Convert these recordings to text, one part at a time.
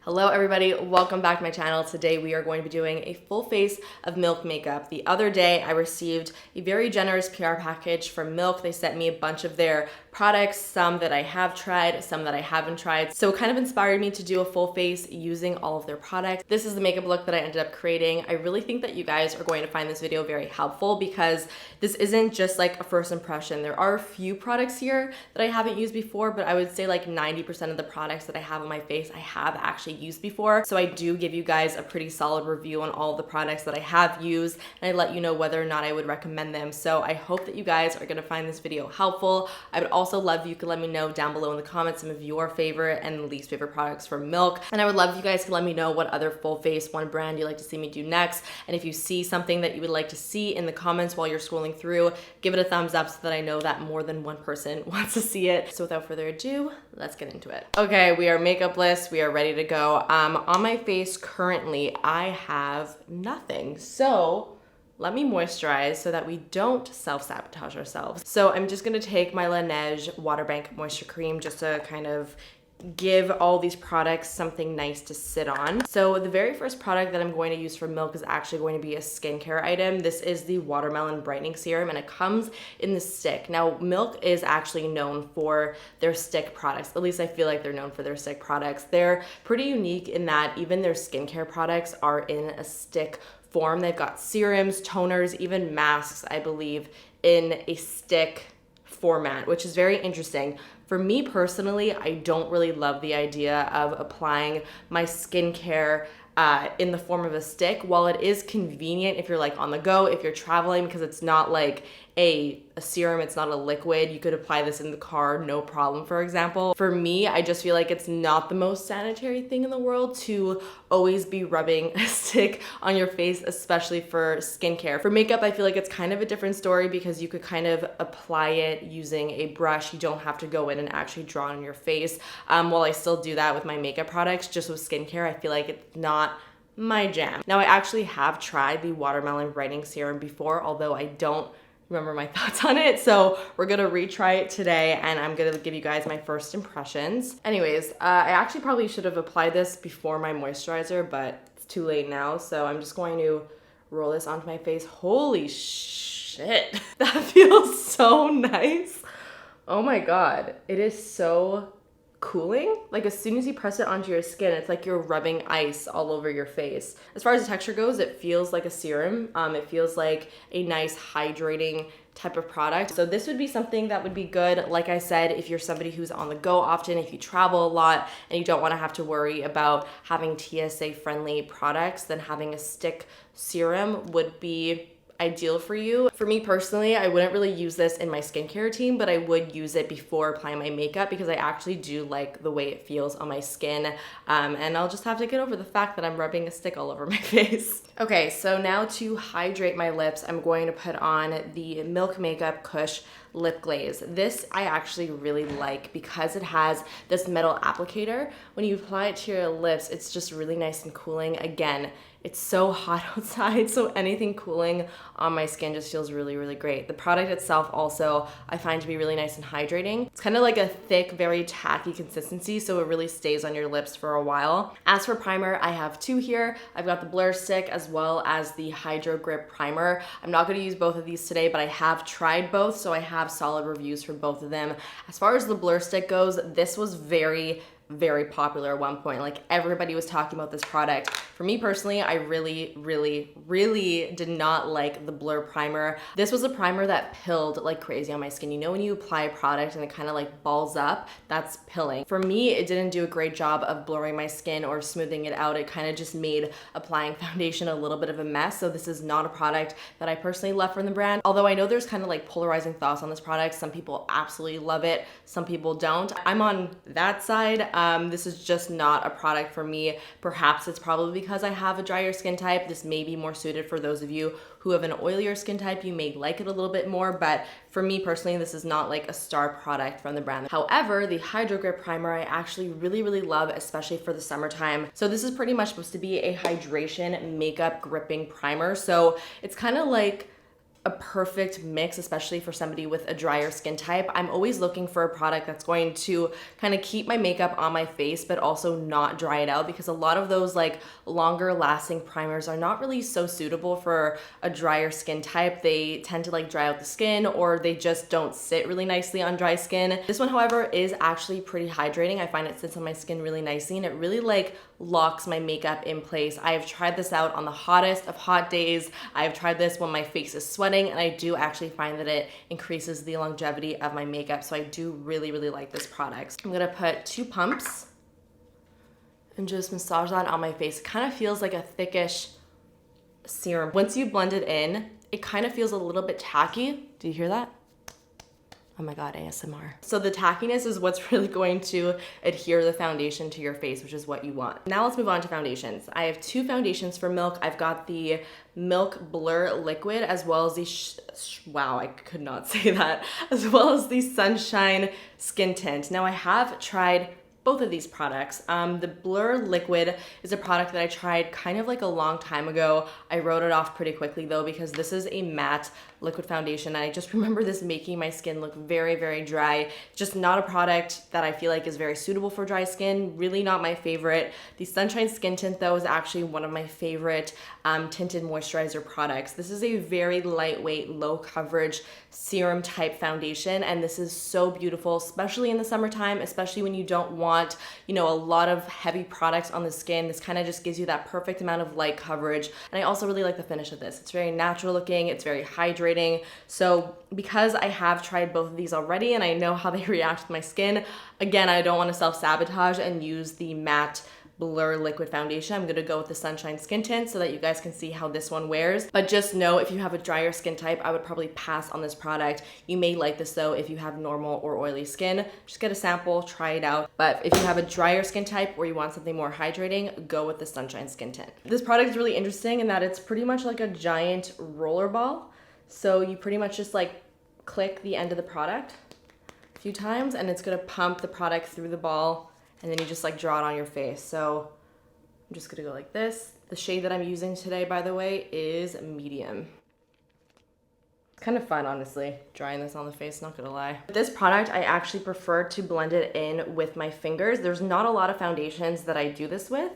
Hello everybody, welcome back to my channel. Today we are going to be doing a full face of Milk makeup. The other day I received a very generous PR package from Milk. They sent me a bunch of their products, some that I have tried, some that I haven't tried. So it kind of inspired me to do a full face using all of their products. This is the makeup look that I ended up creating. I really think that you guys are going to find this video very helpful because this isn't just like a first impression. There are a few products here that I haven't used before, but I would say like 90% of the products that I have on my face I have actually used before. So I do give you guys a pretty solid review on all the products that I have used, and I let you know whether or not I would recommend them. So I hope that you guys are gonna find this video helpful. I would also love if you could let me know down below in the comments some of your favorite and least favorite products from Milk. And I would love if you guys could let me know what other full face one brand you'd like to see me do next. And if you see something that you would like to see in the comments while you're scrolling through, give it a thumbs up so that I know that more than one person wants to see it. So without further ado, let's get into it. Okay, we are makeupless, we are ready to go. On my face currently, I have nothing. So let me moisturize so that we don't self-sabotage ourselves. So I'm just gonna take my Laneige Water Bank Moisture Cream just to kind of give all these products something nice to sit on. So the very first product that I'm going to use for Milk is actually going to be a skincare item. This is the Watermelon Brightening Serum, and it comes in the stick. Now, Milk is actually known for their stick products. At least I feel like they're known for their stick products. They're pretty unique in that even their skincare products are in a stick form. They've got serums, toners, even masks, I believe, in a stick format, which is very interesting. For me personally, I don't really love the idea of applying my skincare in the form of a stick. While it is convenient if you're like on the go, if you're traveling, because it's not like a serum, it's not a liquid. You could apply this in the car, no problem, for example. For me, I just feel like it's not the most sanitary thing in the world to always be rubbing a stick on your face, especially for skincare. For makeup, I feel like it's kind of a different story because you could kind of apply it using a brush. You don't have to go in and actually draw on your face. While I still do that with my makeup products, just with skincare, I feel like it's not my jam. Now, I actually have tried the Watermelon Brightening Serum before, although I don't remember my thoughts on it. So we're gonna retry it today and I'm gonna give you guys my first impressions. Anyways, I actually probably should have applied this before my moisturizer, but it's too late now. So I'm just going to roll this onto my face. Holy shit, that feels so nice. Oh my God, it is so cooling. Like as soon as you press it onto your skin, it's like you're rubbing ice all over your face. As far as the texture goes, it feels like a serum. It feels like a nice hydrating type of product. So this would be something that would be good, like I said, if you're somebody who's on the go often, if you travel a lot and you don't want to have to worry about having TSA friendly products, then having a stick serum would be ideal for you. For me personally, I wouldn't really use this in my skincare routine, but I would use it before applying my makeup because I actually do like the way it feels on my skin. And I'll just have to get over the fact that I'm rubbing a stick all over my face. Okay, so now to hydrate my lips, I'm going to put on the Milk Makeup Kush Lip Glaze. This I actually really like because it has this metal applicator. When you apply it to your lips, it's just really nice and cooling. Again, it's so hot outside, so anything cooling on my skin just feels really, really great. The product itself also I find to be really nice and hydrating. It's kind of like a thick, very tacky consistency, so it really stays on your lips for a while. As for primer, I have two here. I've got the Blur Stick as well as the Hydro Grip Primer. I'm not going to use both of these today, but I have tried both, so I have solid reviews for both of them. As far as the Blur Stick goes, this was very popular at one point. Like everybody was talking about this product. For me personally, I really did not like the Blur Primer. This was a primer that pilled like crazy on my skin. You know when you apply a product and it kind of like balls up? That's pilling. For me, it didn't do a great job of blurring my skin or smoothing it out. It kind of just made applying foundation a little bit of a mess. So this is not a product that I personally love from the brand. Although I know there's kind of like polarizing thoughts on this product. Some people absolutely love it. Some people don't. I'm on that side. This is just not a product for me. Perhaps it's probably because I have a drier skin type. This may be more suited for those of you who have an oilier skin type. You may like it a little bit more, but for me personally, this is not like a star product from the brand. However, the Hydro Grip Primer I actually really love, especially for the summertime. So this is pretty much supposed to be a hydration makeup gripping primer. So it's kind of like a perfect mix, especially for somebody with a drier skin type. I'm always looking for a product that's going to kind of keep my makeup on my face, but also not dry it out, because a lot of those like longer lasting primers are not really so suitable for a drier skin type. They tend to like dry out the skin, or they just don't sit really nicely on dry skin. This one, however, is actually pretty hydrating. I find it sits on my skin really nicely, and it really like locks my makeup in place. I have tried this out on the hottest of hot days. I have tried this when my face is sweating, and I do actually find that it increases the longevity of my makeup. So I do really, really like this product. I'm gonna put 2 pumps and just massage that on my face. It kind of feels like a thickish serum. Once you blend it in, it kind of feels a little bit tacky. Do you hear that? Oh my God, ASMR. So the tackiness is what's really going to adhere the foundation to your face, which is what you want. Now let's move on to foundations. I have 2 foundations for Milk. I've got the Milk Blur Liquid, as well as the, wow, I could not say that, as well as the Sunshine Skin Tint. Now I have tried both of these products. The Blur Liquid is a product that I tried kind of like a long time ago. I wrote it off pretty quickly though, because this is a matte liquid foundation. And I just remember this making my skin look very, very dry. Just not a product that I feel like is very suitable for dry skin. Really not my favorite. The Sunshine Skin Tint though is actually one of my favorite tinted moisturizer products. This is a very lightweight, low coverage serum type foundation, and this is so beautiful, especially in the summertime, especially when you don't want, you know, a lot of heavy products on the skin. This kind of just gives you that perfect amount of light coverage. And I also really like the finish of this. It's very natural looking, it's very hydrating. So because I have tried both of these already and I know how they react with my skin, again, I don't want to self-sabotage and use the matte Blur Liquid Foundation. I'm gonna go with the Sunshine Skin Tint so that you guys can see how this one wears. But just know, if you have a drier skin type, I would probably pass on this product. You may like this though if you have normal or oily skin. Just get a sample, try it out. But if you have a drier skin type or you want something more hydrating, go with the Sunshine Skin Tint. This product is really interesting in that it's pretty much like a giant roller ball. So you pretty much just like click the end of the product a few times and it's gonna pump the product through the ball, and then you just like draw it on your face. So I'm just gonna go like this. The shade that I'm using today, by the way, is medium. It's kind of fun, honestly, drying this on the face, not gonna lie. This product, I actually prefer to blend it in with my fingers. There's not a lot of foundations that I do this with.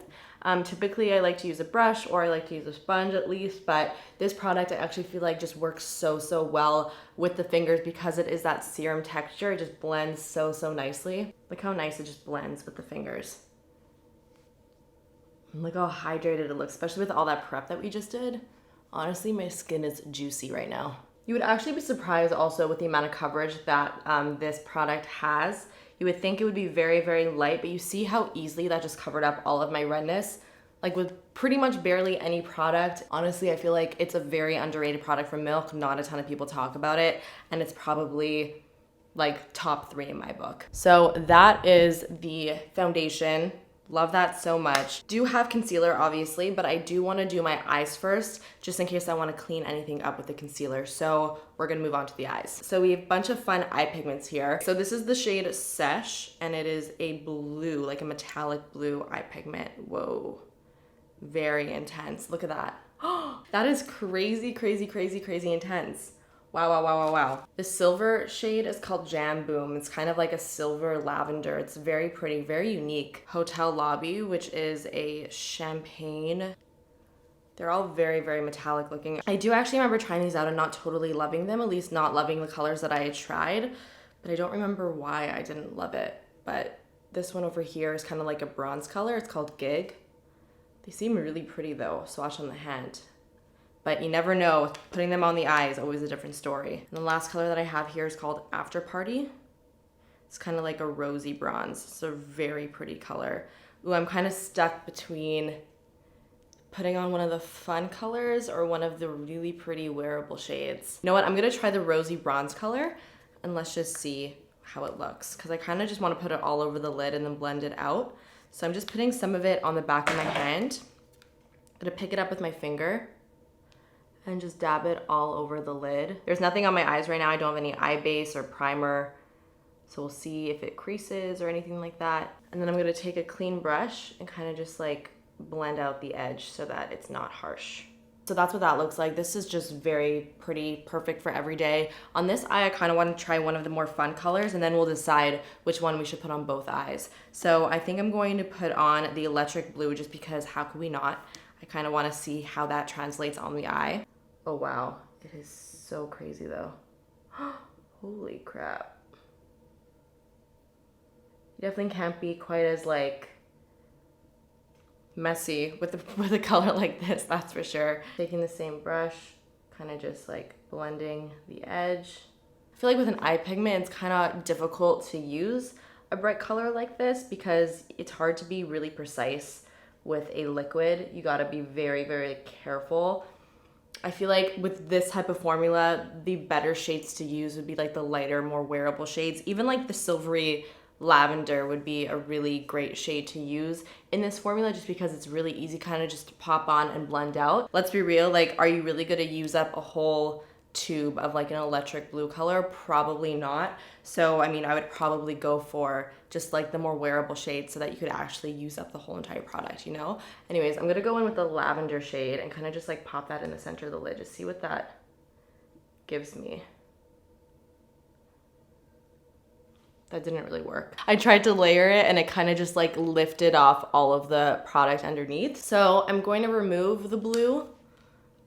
Typically I like to use a brush, or I like to use a sponge at least, but this product I actually feel like just works so well with the fingers because it is that serum texture. It just blends so nicely. Look how nice it just blends with the fingers. And look how hydrated it looks, especially with all that prep that we just did. Honestly, my skin is juicy right now. You would actually be surprised also with the amount of coverage that this product has. You would think it would be very light, but you see how easily that just covered up all of my redness. Like with pretty much barely any product. Honestly, I feel like it's a very underrated product from Milk. Not a ton of people talk about it, and it's probably like top 3 in my book. So that is the foundation. Love that so much. Do have concealer, obviously, but I do want to do my eyes first, just in case I want to clean anything up with the concealer. So we're going to move on to the eyes. So we have a bunch of fun eye pigments here. So this is the shade Sesh, and it is a blue, like a metallic blue eye pigment. Whoa, very intense. Look at that. That is crazy intense. Wow. The silver shade is called Jam Boom. It's kind of like a silver lavender. It's very pretty, very unique. Hotel Lobby, which is a champagne. They're all very metallic looking. I do actually remember trying these out and not totally loving them, at least not loving the colors that I had tried, but I don't remember why I didn't love it. But this one over here is kind of like a bronze color. It's called Gig. They seem really pretty though. Swatch on the hand. But you never know, putting them on the eye is always a different story. And the last color that I have here is called After Party. It's kind of like a rosy bronze. It's a very pretty color. Ooh, I'm kind of stuck between putting on one of the fun colors or one of the really pretty wearable shades. You know what, I'm gonna try the rosy bronze color and let's just see how it looks, because I kind of just want to put it all over the lid and then blend it out. So I'm just putting some of it on the back of my hand. I'm gonna pick it up with my finger and just dab it all over the lid. There's nothing on my eyes right now. I don't have any eye base or primer, so we'll see if it creases or anything like that. And then I'm gonna take a clean brush and kind of just like blend out the edge so that it's not harsh. So that's what that looks like. This is just very pretty, perfect for every day. On this eye, I kind of want to try one of the more fun colors, and then we'll decide which one we should put on both eyes. So I think I'm going to put on the electric blue just because how could we not? I kind of want to see how that translates on the eye. Oh wow, it is so crazy though. Holy crap. You definitely can't be quite as like messy with a color like this, that's for sure. Taking the same brush, kind of just like blending the edge. I feel like with an eye pigment, it's kind of difficult to use a bright color like this because it's hard to be really precise with a liquid. You gotta be very, very careful. I feel like with this type of formula, the better shades to use would be like the lighter, more wearable shades. Even like the silvery lavender would be a really great shade to use in this formula just because it's really easy kind of just to pop on and blend out. Let's be real, like, are you really gonna use up a whole tube of like an electric blue color? Probably not. So, I mean, I would probably go for just like the more wearable shade so that you could actually use up the whole entire product, you know? Anyways, I'm gonna go in with the lavender shade and kind of just like pop that in the center of the lid. Just see what that gives me. That didn't really work. I tried to layer it and it kind of just like lifted off all of the product underneath. So I'm going to remove the blue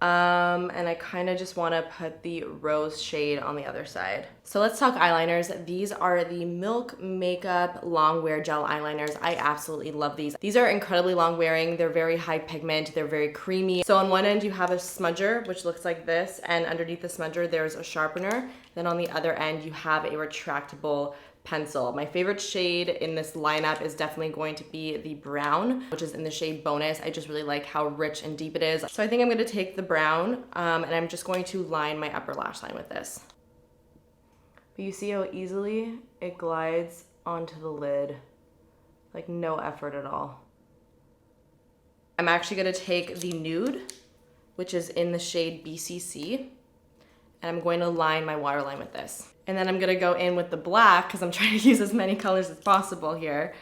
and I kind of just want to put the rose shade on the other side. So let's talk eyeliners. These are the Milk Makeup Long Wear Gel Eyeliners. I absolutely love these. These are incredibly long wearing. They're very high pigment. They're very creamy. So on one end you have a smudger, which looks like this, and underneath the smudger there's a sharpener. Then on the other end you have a retractable pencil. My favorite shade in this lineup is definitely going to be the brown, which is in the shade Bonus. I just really like how rich and deep it is. So I think I'm gonna take the brown and I'm just going to line my upper lash line with this. But you see how easily it glides onto the lid, like no effort at all. I'm actually gonna take the nude, which is in the shade BCC, and I'm going to line my waterline with this. And then I'm gonna go in with the black, because I'm trying to use as many colors as possible here,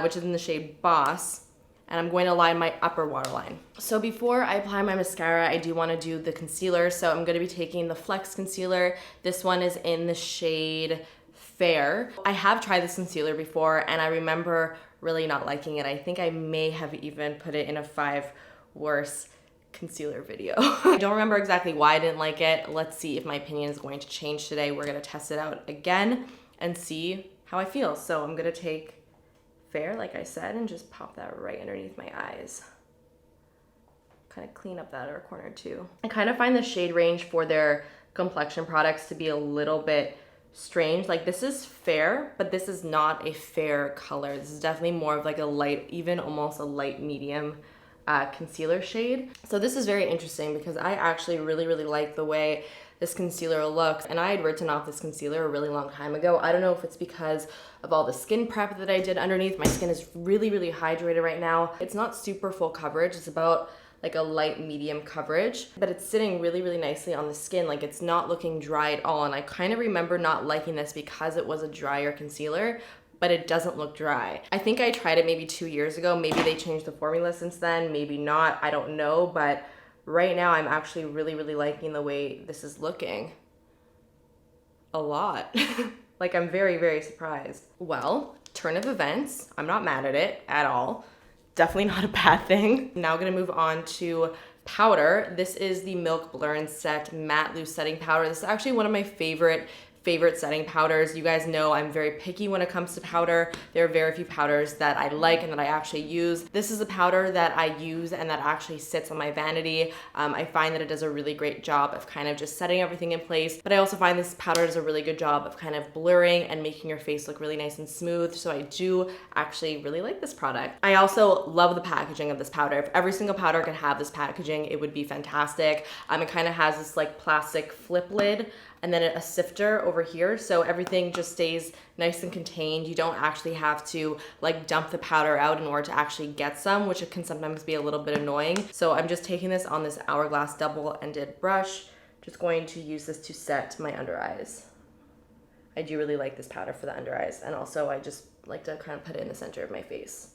which is in the shade Boss, and I'm going to line my upper waterline. So before I apply my mascara, I do wanna do the concealer, so I'm gonna be taking the Flex Concealer. This one is in the shade Fair. I have tried this concealer before, and I remember really not liking it. I think I may have even put it in a 5 worst concealer video. I don't remember exactly why I didn't like it. Let's see if my opinion is going to change today. We're gonna test it out again and see how I feel. So I'm gonna take Fair, like I said, and just pop that right underneath my eyes. Kind of clean up that outer corner too. I kind of find the shade range for their complexion products to be a little bit strange. Like this is fair, but this is not a fair color. This is definitely more of like a light, even almost a light medium concealer shade. So this is very interesting because I actually really like the way this concealer looks, and I had written off this concealer a really long time ago. I don't know if it's because of all the skin prep that I did underneath. My skin is really hydrated right now. It's not super full coverage. It's about like a light medium coverage, but it's sitting really nicely on the skin. Like it's not looking dry at all. And I kind of remember not liking this because it was a drier concealer, but it doesn't look dry. I think I tried it maybe 2 years ago. Maybe they changed the formula since then, maybe not, I don't know. But right now I'm actually really liking the way this is looking. A lot. Like I'm very surprised. Well, turn of events. I'm not mad at it at all. Definitely not a bad thing. Now gonna move on to powder. This is the Milk Blur and Set Matte Loose Setting Powder. This is actually one of my favorite setting powders. You guys know I'm very picky when it comes to powder. There are very few powders that I like and that I actually use. This is a powder that I use and that actually sits on my vanity. I find that it does a really great job of kind of just setting everything in place, but I also find this powder does a really good job of kind of blurring and making your face look really nice and smooth. So I do actually really like this product. I also love the packaging of this powder. If every single powder could have this packaging, it would be fantastic. It kind of has this like plastic flip lid and then a sifter over here, so everything just stays nice and contained. You don't actually have to like dump the powder out in order to actually get some, which it can sometimes be a little bit annoying. So I'm just taking this on this Hourglass double-ended brush, just going to use this to set my under eyes. I do really like this powder for the under eyes, and also I just like to kind of put it in the center of my face.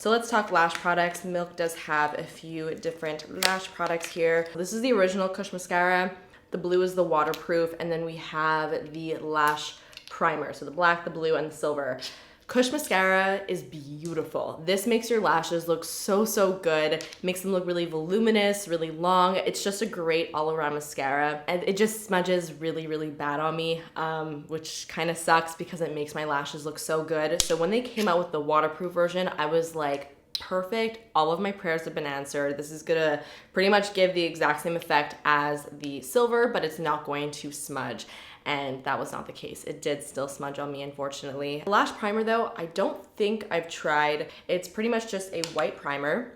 So let's talk lash products. Milk does have a few different lash products here. This is the original Kush mascara. The blue is the waterproof, and then we have the lash primer. So the black, the blue, and the silver. Kush mascara is beautiful. This makes your lashes look so, so good. Makes them look really voluminous, really long. It's just a great all-around mascara. And it just smudges really, really bad on me, which kind of sucks because it makes my lashes look so good. So when they came out with the waterproof version, I was like, perfect. All of my prayers have been answered. This is gonna pretty much give the exact same effect as the silver, but it's not going to smudge. And that was not the case. It did still smudge on me, unfortunately. The lash primer though, I don't think I've tried. It's pretty much just a white primer.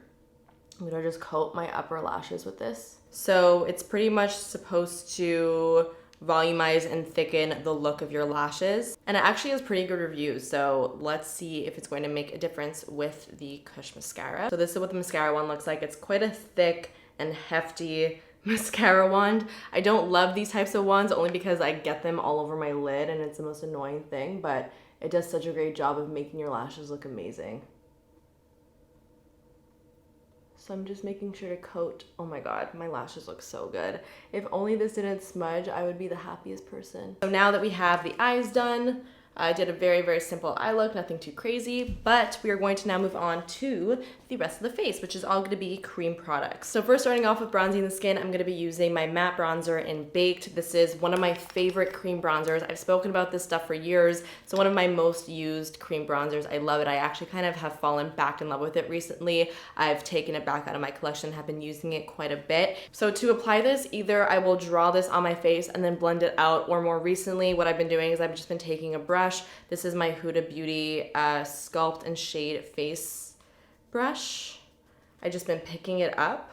I'm gonna just coat my upper lashes with this. So it's pretty much supposed to volumize and thicken the look of your lashes. And it actually has pretty good reviews. So let's see if it's going to make a difference with the Kush mascara. So this is what the mascara one looks like. It's quite a thick and hefty mascara wand. I don't love these types of wands only because I get them all over my lid and it's the most annoying thing, but it does such a great job of making your lashes look amazing. So I'm just making sure to coat. Oh my God, my lashes look so good. If only this didn't smudge, I would be the happiest person. So now that we have the eyes done, I did a very, very simple eye look, nothing too crazy, but we are going to now move on to the rest of the face, which is all gonna be cream products. So first, starting off with bronzing the skin, I'm gonna be using my matte bronzer in Baked. This is one of my favorite cream bronzers. I've spoken about this stuff for years. It's one of my most used cream bronzers. I love it. I actually kind of have fallen back in love with it recently. I've taken it back out of my collection, have been using it quite a bit. So to apply this, either I will draw this on my face and then blend it out, or more recently, what I've been doing is I've just been taking a brush. This is my Huda Beauty Sculpt and Shade Face brush. I've just been picking it up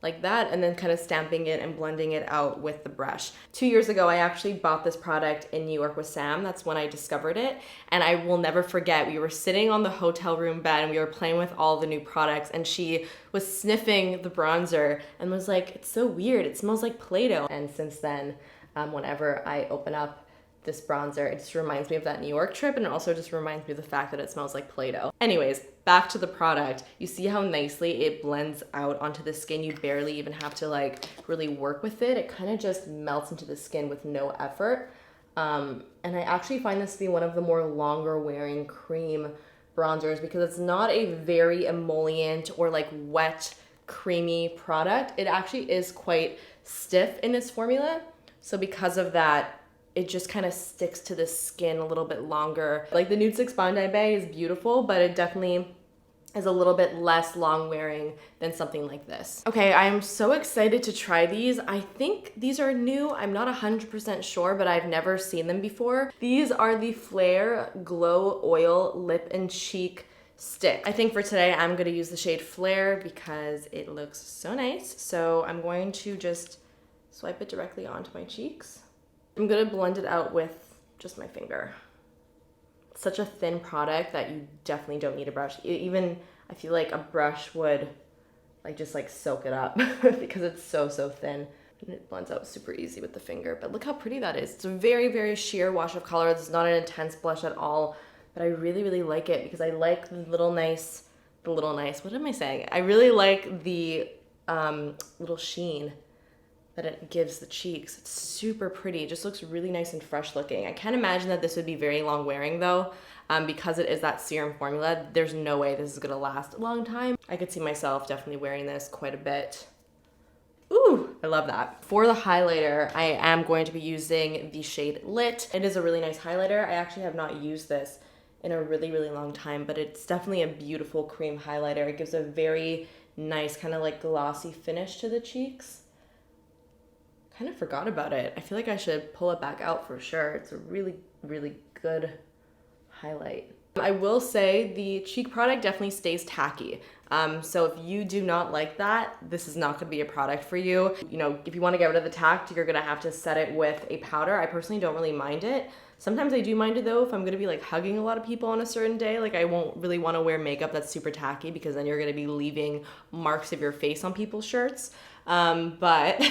like that and then kind of stamping it and blending it out with the brush. 2 years ago, I actually bought this product in New York with Sam. That's when I discovered it. And I will never forget, we were sitting on the hotel room bed and we were playing with all the new products, and she was sniffing the bronzer and was like, it's so weird, it smells like Play-Doh. And since then, whenever I open up this bronzer, it just reminds me of that New York trip, and it also just reminds me of the fact that it smells like Play-Doh. Anyways, back to the product. You see how nicely it blends out onto the skin. You barely even have to like really work with it. It kind of just melts into the skin with no effort. And I actually find this to be one of the more longer wearing cream bronzers because it's not a very emollient or like wet, creamy product. It actually is quite stiff in its formula. So because of that, it just kind of sticks to the skin a little bit longer. Like the Nude 6 Bondi Bay is beautiful, but it definitely is a little bit less long wearing than something like this. Okay, I am so excited to try these. I think these are new. I'm not 100% sure, but I've never seen them before. These are the Flare Glow Oil Lip and Cheek Stick. I think for today, I'm gonna use the shade Flare because it looks so nice. So I'm going to just swipe it directly onto my cheeks. I'm gonna blend it out with just my finger. It's such a thin product that you definitely don't need a brush. Even I feel like a brush would just soak it up because it's so thin. And it blends out super easy with the finger, but look how pretty that is. It's a very, very sheer wash of color. It's not an intense blush at all, but I really, really like it because I like the little nice, what am I saying? I really like the little sheen that it gives the cheeks. It's super pretty. It just looks really nice and fresh looking. I can't imagine that this would be very long wearing though, because it is that serum formula. There's no way this is gonna last a long time. I could see myself definitely wearing this quite a bit. Ooh, I love that. For the highlighter, I am going to be using the shade Lit. It is a really nice highlighter. I actually have not used this in a really, really long time, but it's definitely a beautiful cream highlighter. It gives a very nice kind of like glossy finish to the cheeks. Kind of forgot about it. I feel like I should pull it back out for sure. It's a really, really good highlight. I will say the cheek product definitely stays tacky. So if you do not like that, this is not gonna be a product for you. You know, if you wanna get rid of the tack, you're gonna have to set it with a powder. I personally don't really mind it. Sometimes I do mind it though, if I'm gonna be like hugging a lot of people on a certain day. Like I won't really wanna wear makeup that's super tacky because then you're gonna be leaving marks of your face on people's shirts. but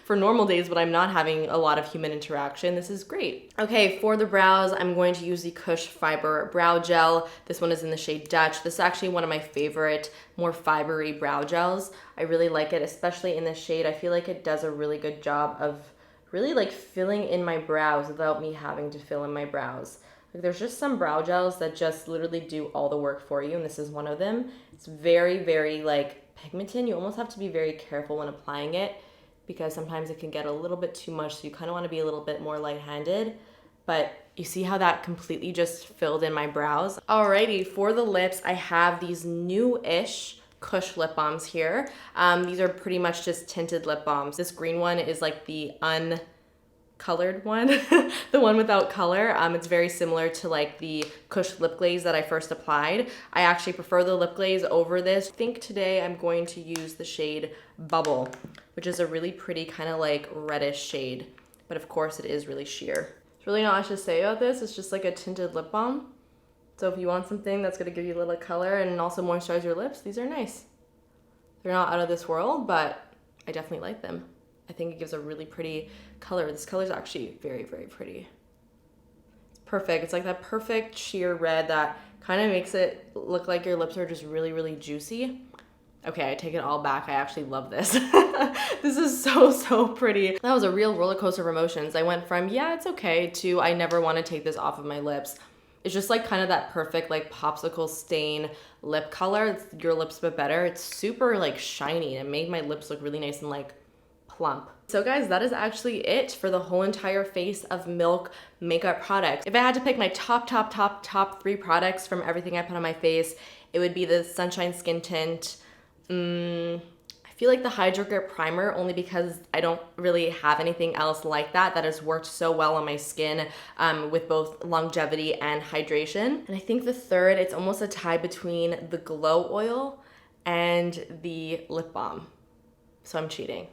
for normal days when I'm not having a lot of human interaction, this is great. Okay, for the brows, I'm going to use the Kush Fiber Brow Gel. This one is in the shade Dutch. This is actually one of my favorite, more fibery brow gels. I really like it, especially in this shade. I feel like it does a really good job of really like filling in my brows without me having to fill in my brows. Like there's just some brow gels that just literally do all the work for you, and this is one of them. It's very, very like pigmented. You almost have to be very careful when applying it because sometimes it can get a little bit too much, so you kind of want to be a little bit more light-handed. But you see how that completely just filled in my brows? Alrighty, for the lips, I have these new-ish Kush lip balms here. These are pretty much just tinted lip balms. This green one is like the uncolored one, the one without color. It's very similar to like the Kush lip glaze that I first applied. I actually prefer the lip glaze over this. I think today I'm going to use the shade Bubble, which is a really pretty kind of like reddish shade, but of course it is really sheer. There's really not much to say about this. It's just like a tinted lip balm. So if you want something that's gonna give you a little color and also moisturize your lips, these are nice. They're not out of this world, but I definitely like them. I think it gives a really pretty color. This color is actually very, very pretty. It's perfect. It's like that perfect sheer red that kind of makes it look like your lips are just really, really juicy. Okay, I take it all back. I actually love this. This is so, so pretty. That was a real roller coaster of emotions. I went from, yeah, it's okay, to I never want to take this off of my lips. It's just like kind of that perfect like popsicle stain lip color. It's your lips but better. It's super like shiny. It made my lips look really nice and like plump. So guys, that is actually it for the whole entire face of Milk makeup products. If I had to pick my top 3 products from everything I put on my face, it would be the Sunshine Skin Tint. I feel like the Hydro Grip Primer, only because I don't really have anything else like that has worked so well on my skin with both longevity and hydration. And I think the third, it's almost a tie between the Glow Oil and the lip balm. So I'm cheating.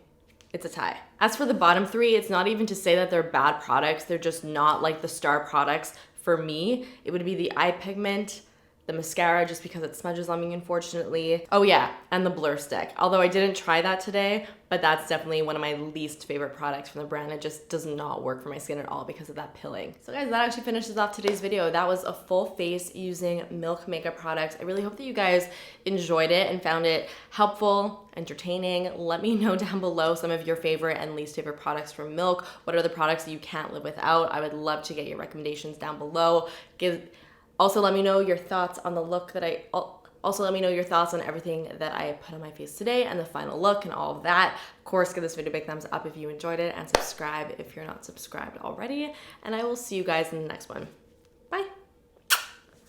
It's a tie. As for the bottom 3, it's not even to say that they're bad products. They're just not like the star products for me. It would be the eye pigment, the mascara, just because it smudges on me, unfortunately. Oh yeah, and the blur stick. Although I didn't try that today, but that's definitely one of my least favorite products from the brand. It just does not work for my skin at all because of that pilling. So guys, that actually finishes off today's video. That was a full face using Milk makeup products. I really hope that you guys enjoyed it and found it helpful, entertaining. Let me know down below some of your favorite and least favorite products from Milk. What are the products that you can't live without? I would love to get your recommendations down below. Also, let me know your thoughts on the look that also let me know your thoughts on everything that I put on my face today and the final look and all of that. Of course, give this video a big thumbs up if you enjoyed it and subscribe if you're not subscribed already. And I will see you guys in the next one.